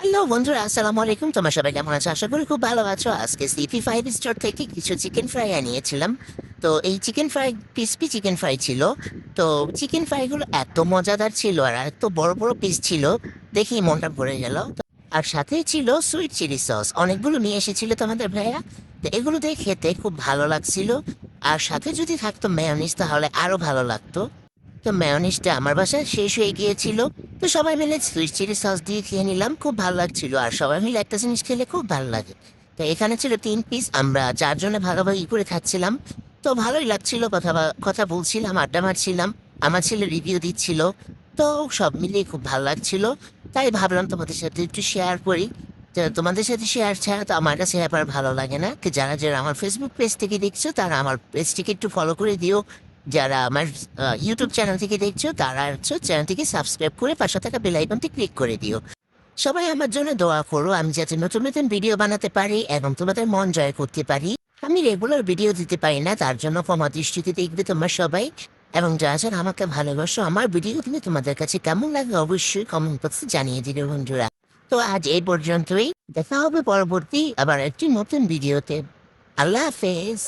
Hello বন্ধুরা, আসসালামু আলাইকুম। তোমরা সবাই কেমন আছো? আশা করি খুব ভালো আছো। আজকে সিপি ফাইভ স্টোর থেকে কিছু চিকেন ফ্রাই আনিয়েছিলাম। তো এই chicken fry crispy chicken fry ছিল। তো চিকেন ফ্রাইগুলো এত মজাদার ছিল আর এত বড় বড় পিস ছিল, দেখেই মনটা ভরে গেল। আর সাথে ছিল সুইট চিলি সস, অনেকগুলো নিয়ে এসেছিল তোমাদের ভাইয়া। তো এগুলো দিয়ে খেতে খুব ভালো লাগছিল। আর সাথে যদি থাকতো মেয়োনিজ তাহলে আরো ভালো লাগতো। তো মেয়োনিজটা আমার বাসায় শেষ হয়ে গিয়েছিল। তো সবাই মিলে সুইট চিলি সস দিয়ে খেয়ে নিলাম, খুব ভালো লাগছিল। আর সবাই মিলে একটা জিনিস খেলে খুব ভালো লাগে। তো এখানে ছিল 3 পিস, আমরা 4 জনে ভাগাভাগি করে খাচ্ছিলাম। তো ভালোই লাগছিল, কথা বলছিলাম, আড্ডা মারছিলাম। আমার ছেলে রিভিউ দিচ্ছিল। তো সব মিলিয়ে খুব ভালো লাগছিল। তাই ভাবলাম তোমাদের সাথে একটু শেয়ার করি। তো তোমাদের সাথে শেয়ার ছাড়া তো আমার কাছে আবার ভালো লাগে না। তো যারা যারা আমার ফেসবুক পেজ থেকে দেখছো তারা আমার পেজটিকে একটু ফলো করে দিও। যারা আমার ইউটিউব চ্যানেল থেকে দেখছো তারা হচ্ছে চ্যানেলটিকে সাবস্ক্রাইব করে পাশে থাকা বেল আইকনটি ক্লিক করে দিও। সবাই আমার জন্য দোয়া করো, আমি যাতে নতুন নতুন ভিডিও বানাতে পারি এবং তোমাদের মন জয় করতে পারি। আমি রেগুলার ভিডিও দিতে পারি না, তার জন্য ক্ষমা দৃষ্টিতে দেখবে তোমরা সবাই। এবং যারা যারা আমাকে ভালোবাসো, আমার ভিডিও কিন্তু তোমাদের কাছে কেমন লাগে অবশ্যই কমেন্ট বক্সে জানিয়ে দিবে বন্ধুরা। তো আজ এই পর্যন্তই, দেখা হবে পরবর্তী আবার একটি নতুন ভিডিওতে। আল্লাহ হাফেজ।